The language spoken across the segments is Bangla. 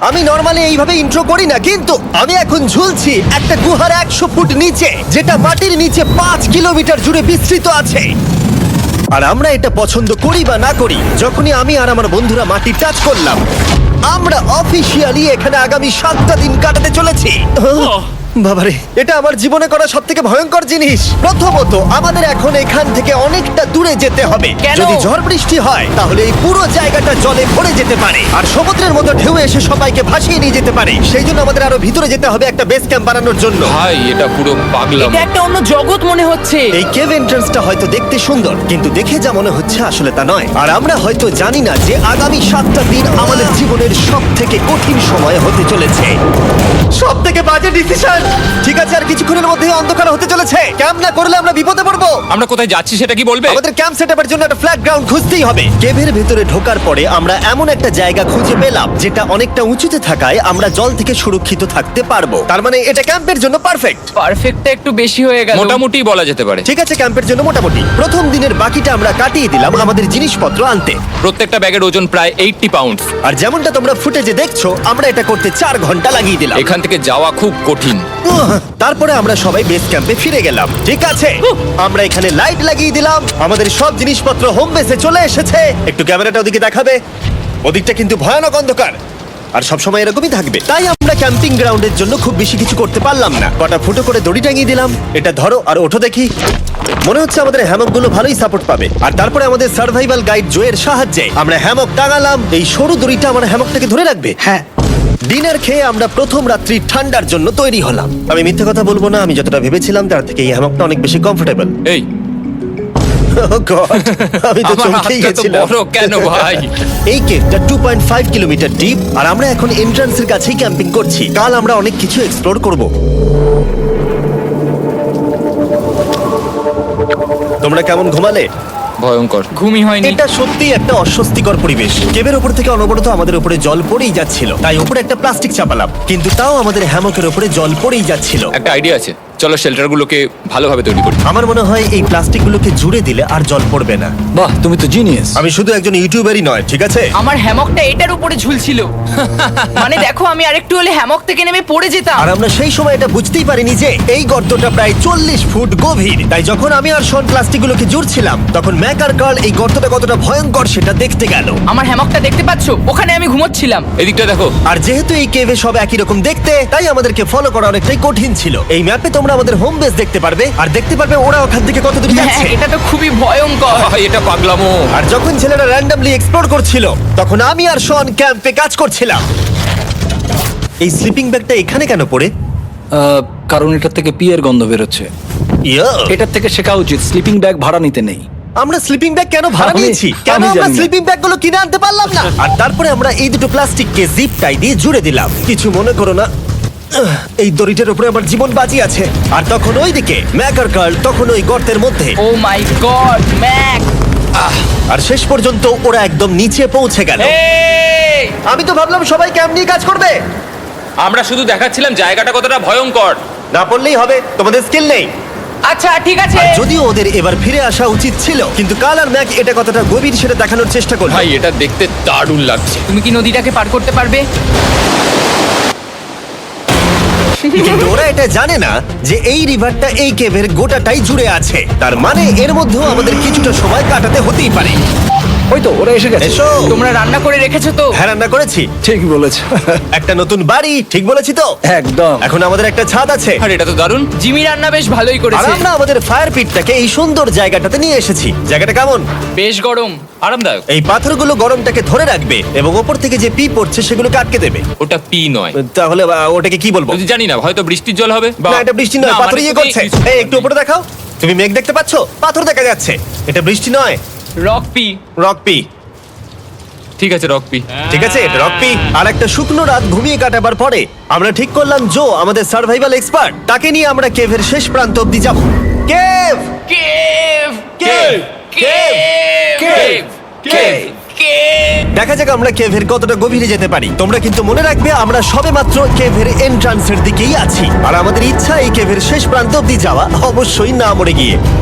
আমি নরমালি এইভাবে ইন্ট্রো করি না, কিন্তু আমি এখন ঝুলছি একটা গুহার 100 ফুট নিচে, যেটা মাটির নিচে 5 কিলোমিটার জুড়ে বিস্তৃত আছে। আর আমরা এটা পছন্দ করি বা না করি, যখনই আমি আর আমার বন্ধুরা মাটি টাচ করলাম, আমরা অফিসিয়ালি এখানে আগামী 7টা দিন কাটাতে চলেছি। বাবারে, এটা আমার জীবনে করা সবথেকে ভয়ঙ্কর জিনিস। প্রথমত, আমাদের এখন এখান থেকে অনেকটা দূরে যেতে হবে। কেন? যদি ঝড় বৃষ্টি হয় তাহলে এই পুরো জায়গাটা জলে ভরে যেতে পারে, আর সমুদ্রের মতো ঢেউ এসে সবাইকে ভাসিয়ে নিয়ে যেতে পারে। সেই জন্য আমাদের আরো ভিতরে যেতে হবে একটা বেস ক্যাম্প বানানোর জন্য। ভাই এটা পুরো পাগলাম। এটা একটা অন্য জগৎ মনে হচ্ছে। এই কেভ এন্ট্রান্সটা হয়তো দেখতে সুন্দর, কিন্তু দেখে যা মনে হচ্ছে আসলে তা নয়। আর আমরা হয়তো জানি না যে আগামী 7টা দিন আমাদের জীবনের সব থেকে কঠিন সময় হতে চলেছে। সব থেকে বাজে ডিসিশন। ঠিক আছে, আর কিছুক্ষণের মধ্যেই অন্ধকার হতে চলেছে। ক্যাম্প না করলে আমরা বিপদে পড়বো। আমরা কোথায় যাচ্ছি সেটা কি বলবে? আমাদের ক্যাম্প সেটআপের জন্য একটা ফ্ল্যাট গ্রাউন্ড খুঁজতেই হবে। কেভের ভেতরে ঢোকার পরে আমরা এমন একটা জায়গা খুঁজে পেলাম যেটা অনেকটা উঁচুতে থাকায় আমরা জল থেকে সুরক্ষিত থাকতে পারবো। তার মানে এটা ক্যাম্পের জন্য পারফেক্ট। পারফেক্টটা একটু বেশি হয়ে গেল। মোটামুটি বলা যেতে পারে। ঠিক আছে, ক্যাম্পের জন্য মোটামুটি। প্রথম দিনের বাকিটা আমরা কাটিয়ে দিলাম আমাদের জিনিসপত্র আনতে। প্রত্যেকটা ব্যাগের ওজন প্রায় 80 পাউন্ডস। আর যেমনটা তোমরা ফুটেজে দেখছো, আমরা এটা করতে 4 ঘন্টা লাগিয়ে দিলাম। এখান থেকে যাওয়া খুব কঠিন। তারপরে আমরা সবাই বেস ক্যাম্পে ফিরে গেলাম। ঠিক আছে, আমরা এখানে লাইট লাগিয়ে দিলাম। আমাদের সব জিনিসপত্র হোম বেসে চলে এসেছে। একটু ক্যামেরাটা ওদিকে দেখাবে। ওদিকটা কিন্তু ভয়ানক অন্ধকার, আর সবসময় এরকমই থাকবে। তাই আমরা ক্যাম্পিং গ্রাউন্ডের জন্য খুব বেশি কিছু করতে পারলাম না। কটা ফুটো করে দড়ি টাঙিয়ে দিলাম। এটা ধরো আর ওঠো দেখি। মনে হচ্ছে আমাদের হ্যামকগুলো ভালোই সাপোর্ট পাবে। আর তারপরে আমাদের সার্ভাইভাল গাইড জোয়ের সাহায্যে আমরা হ্যামক টাঙালাম। এই সরু দড়িটা আমার হ্যামকটাকে ধরে রাখবে। হ্যাঁ, ডিনার খেয়ে আমরা প্রথম রাত্রি ঠান্ডার জন্য তৈরি হলাম। আমি মিথ্যে কথা বলবো না, আমি যতটা ভেবেছিলাম তার থেকে এই হ্যামকটা অনেক বেশি কমফোর্টেবল। এই আমি তো আমার চমকেই হাতটা তো গেছিলাম। বড় কেন ভাই? এই কেভটা 2.5 কিলোমিটার ডিপ, আর আমরা এখন এন্ট্রান্সের কাছেই ক্যাম্পিং করছি। কাল আমরা অনেক কিছু এক্সপ্লোর করব। তোমরা কেমন ঘুমালে? ভয়ঙ্কর। ঘুমই হয়নি। এটা সত্যি একটা অস্বস্তিকর পরিবেশ। কেবের উপর থেকে অনবরত আমাদের উপরে জল পড়েই যাচ্ছিল, তাই উপরে একটা প্লাস্টিক চাপালাম, কিন্তু তাও আমাদের হ্যামকের উপরে জল পড়েই যাচ্ছিল। একটা আইডিয়া আছে, চলো শেল্টারগুলোকে ভালোভাবে তৈরি করি। আমার মনে হয় এই প্লাস্টিকগুলোকে জুড়ে দিলে আর জল পড়বে না। বাহ, তুমি তো জিনিয়াস। আমি শুধু একজন ইউটিউবারই নয়, ঠিক আছে? আমার হ্যামকটা এটার উপরে ঝুলছিল। মানে দেখো, আমি আরেকটু হলে হ্যামক থেকে নেমে পড়ে যেতাম। আর আমরা সেই সময় এটা বুঝতেই পারিনি যে এই গর্তটা প্রায় 40 ফুট গভীর। তাই যখন আমি আর শন প্লাস্টিকগুলোকে জুড়ছিলাম, তখন ম্যাক আর কার্ল এই গর্তটা কতটা ভয়ঙ্কর সেটা দেখতে গেল। আমার হ্যামকটা দেখতে পাচ্ছো? ওখানে আমি ঘুমোচ্ছিলাম। এদিকটা দেখো। আর যেহেতু এই কেভে সব একই রকম দেখতে, তাই আমাদেরকে ফলো করা অনেকটাই কঠিন ছিল। এই ম্যাপে তোমরা আমাদের হোম বেস দেখতে পারবে, আর দেখতে পারবে ওরা ওখান থেকে কত দূর হ্যাঁ, যাচ্ছে। এটা তো খুবই ভয়ঙ্কর। ভাই এটা পাগলামো। আর যখন ছেলেরা র্যান্ডমলি এক্সপ্লোর করছিল, তখন আমি আর শন ক্যাম্পে কাজ করছিলাম। এই স্লিপিং ব্যাগটা এখানে কেন পড়ে? কারণ এটার থেকে পিয়ের গন্ধ বেরোচ্ছে। ইয়া, এটার থেকে শেখা উচিত স্লিপিং ব্যাগ ভাড়া নিতে নেই। আমরা স্লিপিং ব্যাগ কেন ভাড়া আমি- নিয়েছি? কেন আমি আমরা জানি না। স্লিপিং ব্যাগগুলো কিনে আনতে পারলাম না? আর তারপরে আমরা এই দুটো প্লাস্টিককে জিপ টাই দিয়ে জুড়ে দিলাম। কিছু মনে করো না, এই দড়িটার উপরে আমার জীবন বাজি আছে। আর তখন ওইদিকে ম্যাক আর কার্ল তখন ওই গর্তের মধ্যে। ও মাই গড, ম্যাক! আর শেষ পর্যন্ত ওরা একদম নিচে পৌঁছে গেল। এই, আমি তো ভাবলাম সবাই ক্যাম্প নিয়ে কাজ করবে। আমরা শুধু দেখাচ্ছিলাম জায়গাটা কতটা ভয়ঙ্কর। না পড়লেই হবে, তোমাদের স্কিল নেই। আচ্ছা ঠিক আছে। আর যদিও ওদের এবার ফিরে আসা উচিত ছিল, কিন্তু কাল আর ম্যাক এটা কতটা গভীর সেটা দেখানোর চেষ্টা করলো। ভাই এটা দেখতে দারুণ লাগছে। তুমি কি নদীটাকে পার করতে পারবে? কিন্তু ওরা এটা জানে না যে এই রিভারটা এই কেভের গোটাটাই জুড়ে আছে। তার মানে এর মধ্যেও আমাদের কিছুটা সময় কাটাতে হতেই পারে। ওই তো ওরা এসে গেছে। এসো। তোমরা রান্না করে রেখেছো তো? হ্যাঁ, রান্না করেছি। ঠিক বলেছ। একটা নতুন বাড়ি, ঠিক বলেছি তো? একদম। এখন আমাদের একটা ছাদ আছে। আর এটা তো দারুণ। জিমি রান্না বেশ ভালোই আর করেছে। আমরা আমাদের ফায়ার পিটটাকে এই সুন্দর জায়গাটাতে নিয়ে এসেছি। জায়গাটা কেমন? বেশ গরম। আরামদায়ক। এই পাথরগুলো গরমটাকে ধরে রাখবে এবং ওপর থেকে যে পি পড়ছে সেগুলোকে আটকে দেবে। ওটা পি নয়। তাহলে ওটাকে কি বলবো? যদি জানি না, হয়তো বৃষ্টির জল হবে। না, এটা বৃষ্টি নয়, পাথর মানে ইয়ে তুমি- করছে। এই একটু উপরে দেখাও। তুমি মেঘ দেখতে পাচ্ছো? পাথর দেখা যাচ্ছে। এটা বৃষ্টি নয়, রক পি। Rock P. ঠিক আছে, রক পি। ঠিক আছে, এটা রক পি। আর একটা শুকনো রাত ঘুমিয়ে কাটাবার পরে আমরা ঠিক করলাম জো আমাদের সার্ভাইভাল এক্সপার্ট, তাকে নিয়ে আমরা কেভের শেষ প্রান্ত অব্দি যাব। Cave, cave! Cave, cave, cave! Cave. দেখা যাক আমরা কেভের কতটা গভীরে যেতে পারি। তোমরা কিন্তু মনে রাখবে আমরা সবেমাত্র কেভের এন্ট্রান্সের দিকেই আছি, আর আমাদের ইচ্ছা এই কেভের শেষ প্রান্ত অব্দি যাওয়া, অবশ্যই না মরে গিয়ে।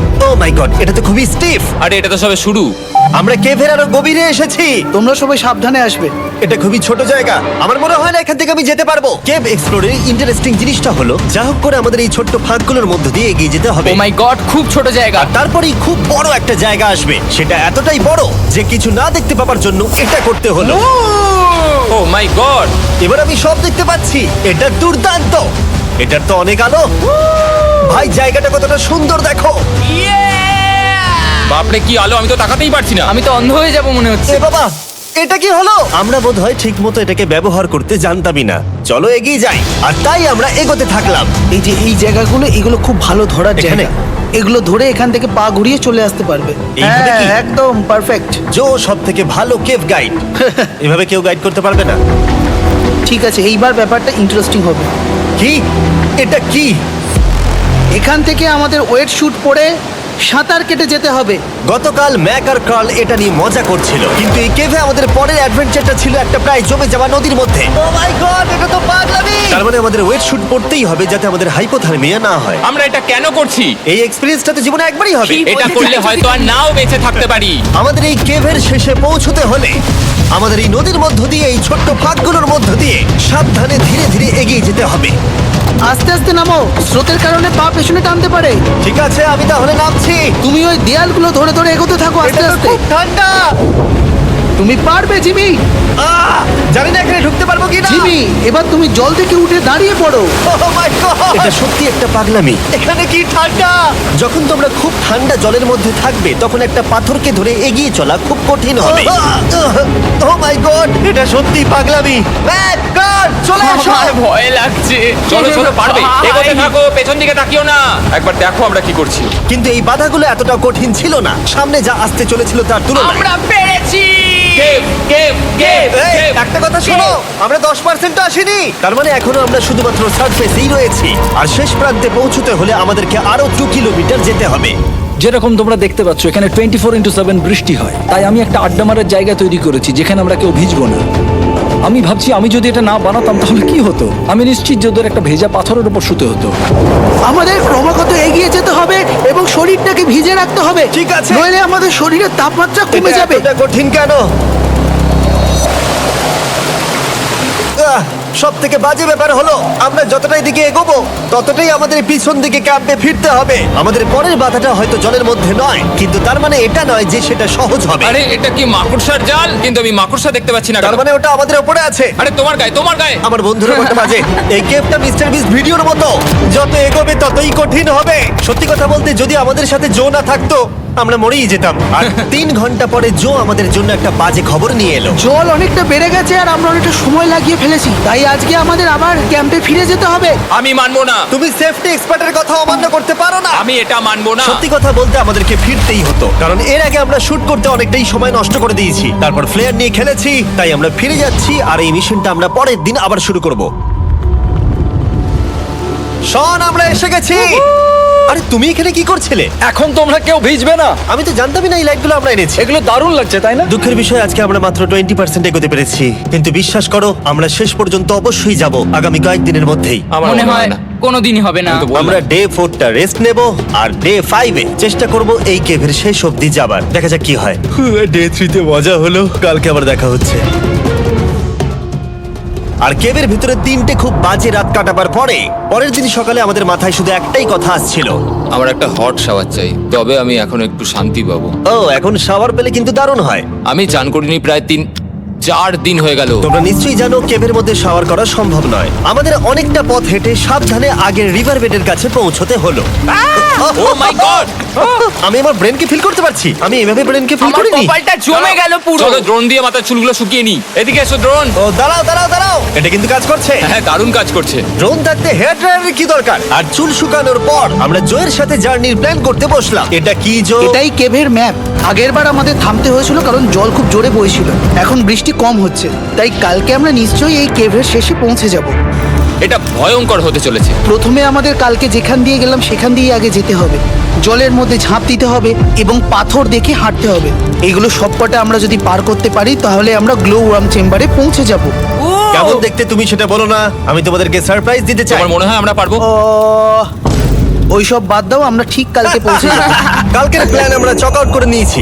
ও মাই গড, এটা তো খুবই স্টিফ। আরে এটা তো সবে শুরু। আমরা কেভের আরো গভীরে এসেছি। তোমরা সবাই সাবধানে আসবে। এটা খুবই ছোট জায়গা, আমার মনে হয় না এখান থেকে আমি যেতে পারবো। কেভ এক্সপ্লোরের ইন্টারেস্টিং জিনিসটা হলো যা হোক করে আমাদের এই ছোট্ট ফাঁকগুলোর মধ্য দিয়ে এগিয়ে যেতে হবে। ও মাই গড, খুব ছোট জায়গা। আর তারপরেই খুব বড় একটা জায়গা আসবে, সেটা এতটাই বড় যে কিছু না দেখতে পাওয়ার জন্য এটা করতে হলো। ও মাই গড! এবার আমি সব দেখতে পাচ্ছি, এটা দুর্দান্ত। এটার তো অনেক আলো। ভাই জায়গাটা কতটা সুন্দর দেখো। বাপরে কি আলো, আমি তো তাকাতেই পারছি না। আমি তো অন্ধ হয়ে যাব মনে হচ্ছে। এ বাবা, এটা কি হলো? আমরা বোধহয় ঠিক মতো এটাকে ব্যবহার করতে জানতামই না। চলো এগিয়ে যাই। আর তাই আমরা এগোতে থাকলাম। এই যে এই জায়গাগুলো, এগুলো খুব ভালো ধরার এখানে? জায়গা। এগুলো ধরে এখান থেকে পা ঘুরিয়ে চলে আসতে পারবে। এইভাবে কি? একদম পারফেক্ট। জো সব থেকে ভালো কেভ গাইড। এভাবে কেউ গাইড করতে পারবে না। ঠিক আছে, এইবার ব্যাপারটা ইন্টারেস্টিং হবে। কি? এটা কি? এখান থেকে আমাদের ওয়েট শুট পরে সাঁতার কেটে যেতে হবে। গতকাল ম্যাক আর কার্ল এটা নিয়ে মজা করছিল, কিন্তু এই কেভে আমাদের পরের অ্যাডভেঞ্চারটা ছিল একটা প্রায় জমে যাওয়া নদীর মধ্যে। ও মাই গড, এটা তো পাগলামি! তার মানে আমাদের ওয়েট শুট পড়তেই হবে যাতে আমাদের হাইপোথার্মিয়া না হয়। আমরা এটা কেন করছি? এই এক্সপেরিয়েন্সটা তো জীবনে একবারই হবে। কি? এটা করলে হয়তো আর নাও বেঁচে থাকতে পারি। আমাদের এই কেভের শেষে পৌঁছতে হলে আমাদের এই নদীর মধ্য দিয়ে, এই ছোট্ট ফাঁকগুলোর মধ্য দিয়ে সাবধানে ধীরে ধীরে এগিয়ে যেতে হবে। আস্তে আস্তে নামো, স্রোতের কারণে পা পেছনে টানতে পারে। ঠিক আছে, আমি তাহলে নামছি। তুমি ওই দেয়ালগুলো ধরে ধরে এগোতে থাকো আস্তে এটা তো আস্তে। খুব ঠান্ডা। তুমি পারবে জিমি। জানি না এখানে ঢুকতে পারবো কি না। জিমি, এবার তুমি জল থেকে উঠে দাঁড়িয়ে পড়ো। এটা সত্যি একটা পাগলামি। এখানে কি ঠান্ডা! যখন তোমরা খুব ঠান্ডা জলের মধ্যে থাকবে তখন একটা পাথরকে ধরে এগিয়ে চলা খুব কঠিন হবে। ও মাই গড, এটা সত্যি পাগলামি। ম্যাক, কার্ল, চলে আসো। আমার ভয় লাগছে। চলো চলো, পারবে। ভাই। এগোতে থাকো, পেছন দিকে তাকিও না। একবার দেখো আমরা কি করছি। কিন্তু এই বাধাগুলো এতটা কঠিন ছিল না সামনে যা আসতে চলেছিল তার তুলনায়। আমরা পেরেছি। কেভ কেভ কেভ এই, কেভ। একটা কথা শোনো, আমরা 10% আসিনি। তার মানে এখনো আমরা শুধুমাত্র সার্ফেসেই রয়েছি, আর শেষ প্রান্তে পৌঁছতে হলে আমাদেরকে আরো 2 কিলোমিটার যেতে হবে। যেরকম তোমরা দেখতে পাচ্ছ এখানে 24x7 বৃষ্টি হয়, তাই আমি একটা আড্ডা মারার জায়গা তৈরি করেছি যেখানে আমরা কেউ ভিজবো না। আমি ভাবছি আমি যদি এটা না বানাতাম তাহলে কি হতো। আমি নিশ্চিত যে ওদের একটা ভেজা পাথরের উপর শুতে হতো। আমাদের ক্রমাগত এগিয়ে যেতে হবে এবং শরীরটাকে ভিজে রাখতে হবে। ঠিক আছে। নইলে আমাদের শরীরের তাপমাত্রা কমে যাবে। এটা কঠিন কেন? সব থেকে বাজে ব্যাপার হলো আমরা যতটাই দিকে এগোবো ততটাই আমাদের পিছন দিকে ক্যাম্পে ফিরতে হবে। আমাদের পরের বাধাটা হয়তো জলের মধ্যে নয়, কিন্তু তার মানে এটা নয় যে সেটা সহজ হবে। আরে এটা কি মাকড়সার জাল? কিন্তু আমি মাকড়সা দেখতে পাচ্ছি না। তার কেন? মানে ওটা আমাদের উপরে আছে। আরে তোমার গায়ে, তোমার গায়ে। আমার বন্ধুরা বলতে বাজে। এই গেমটা মিস্টার বিস্ট ভিডিওর মতো, যত এগোবে ততই কঠিন হবে। সত্যি কথা বলতে যদি আমাদের সাথে জো না থাকতো আমরা মরেই যেতাম। আর 3 ঘন্টা পরে জো আমাদের জন্য একটা বাজে খবর নিয়ে এলো। জল অনেকটা বেড়ে গেছে আর আমরা অনেকটা সময় লাগিয়ে ফেলেছি, তাই আজকে আমাদের আবার ক্যাম্পে ফিরে যেতে হবে। আমি মানবো না। তুমি সেফটি এক্সপার্টের কথা অমান্য করতে পারো না। আমি এটা মানবো না। সত্যি কথা বলতে আমাদেরকে ফিরতেই হতো, কারণ এর আগে আমরা শুট করতে অনেকটাই সময় নষ্ট করে দিয়েছি। তারপর ফ্লেয়ার নিয়ে খেলেছি, তাই আমরা ফিরে যাচ্ছি আর এই মিশনটা আমরা পরের দিন আবার শুরু করব। শন, আমরা এসে গেছি। আরে তুমি এখানে কি করছিলে? এখন তোমরা কেউ ভিজবে না। আমি তো জানতামই না এই লাইটগুলো আমরা এনেছি। এগুলো দারুণ লাগছে তাই না? দুঃখের বিষয় আজকে আমরা মাত্র 20% এগোতে পেরেছি, কিন্তু বিশ্বাস করো আমরা শেষ পর্যন্ত অবশ্যই যাব আগামী কয়েকদিনের মধ্যেই। আমার মনে হয় না। কোনোদিনই হবে না। আমি তো বললাম। আমরা ডে 4টা রেস্ট নেব আর ডে 5-এ চেষ্টা করব এই কেভের শেষ অবধি যাবার। দেখা যাক কি হয়। ডে 3-তে মজা হলো, কালকে আবার দেখা হচ্ছে। আর কেভের ভিতরে 3টে খুব বাজে রাত কাটাবার পরে পরের দিন সকালে আমাদের মাথায় শুধু একটাই কথা আসছিল। আমার একটা হট শাওয়ার চাই, তবে আমি এখন একটু শান্তি পাবো। ও, এখন শাওয়ার পেলে কিন্তু দারুণ হয়। আমি চান করিনি প্রায় 3-4 দিন হয়ে গেল। তোমরা নিশ্চয়ই জানো কেভের মধ্যে শাওয়ার করা সম্ভব নয়। আমাদের অনেকটা পথ হেঁটে সাবধানে আগের রিভার বেডের কাছে পৌঁছতে হলো। ও মাই গড! আমি আমার ব্রেনকে ফিল করতে পারছি। আমি এভাবে ব্রেনকে ফিল আমার করিনি। কপালটা জমে গেল পুরো। চলো ড্রোন দিয়ে মাথার চুলগুলো শুকিয়ে নি। এদিকে এসো ড্রোন। ও দাঁড়াও দাঁড়াও দাঁড়াও, এটা কিন্তু কাজ করছে। হ্যাঁ, দারুণ কাজ করছে। ড্রোন থাকতে হেয়ার ড্রায়ারের কি দরকার? আর চুল শুকানোর পর আমরা জয়ের সাথে জার্নির প্ল্যান করতে বসলাম। এটা কি জো? এটাই কেভের ম্যাপ। আগেরবার আমাদের থামতে হয়েছিল কারণ জল খুব জোরে বইছিল। এখন বৃষ্টি কম হচ্ছে, তাই কালকে আমরা নিশ্চয়ই এই কেভের শেষে পৌঁছে যাব। এটা ভয়ঙ্কর হতে চলেছে। প্রথমে আমাদের কালকে যেখান দিয়ে গেলাম সেখান দিয়ে আগে যেতে হবে। জলের মধ্যে ঝাঁপ দিতে হবে এবং পাথর দেখে হাঁটতে হবে। এগুলো সবকটা আমরা যদি পার করতে পারি তাহলে আমরা গ্লো ওয়ার্ম চেম্বারে পৌঁছে যাব। কেমন দেখতে তুমি সেটা বলো না, আমি তোমাদেরকে সারপ্রাইজ দিতে চাই। তোমার মনে হয় আমরা পারবো? ওইসব বাদ দাও, আমরা ঠিক কালকে পৌঁছে যাব। কালকের প্ল্যান আমরা চক আউট করে নিয়েছি।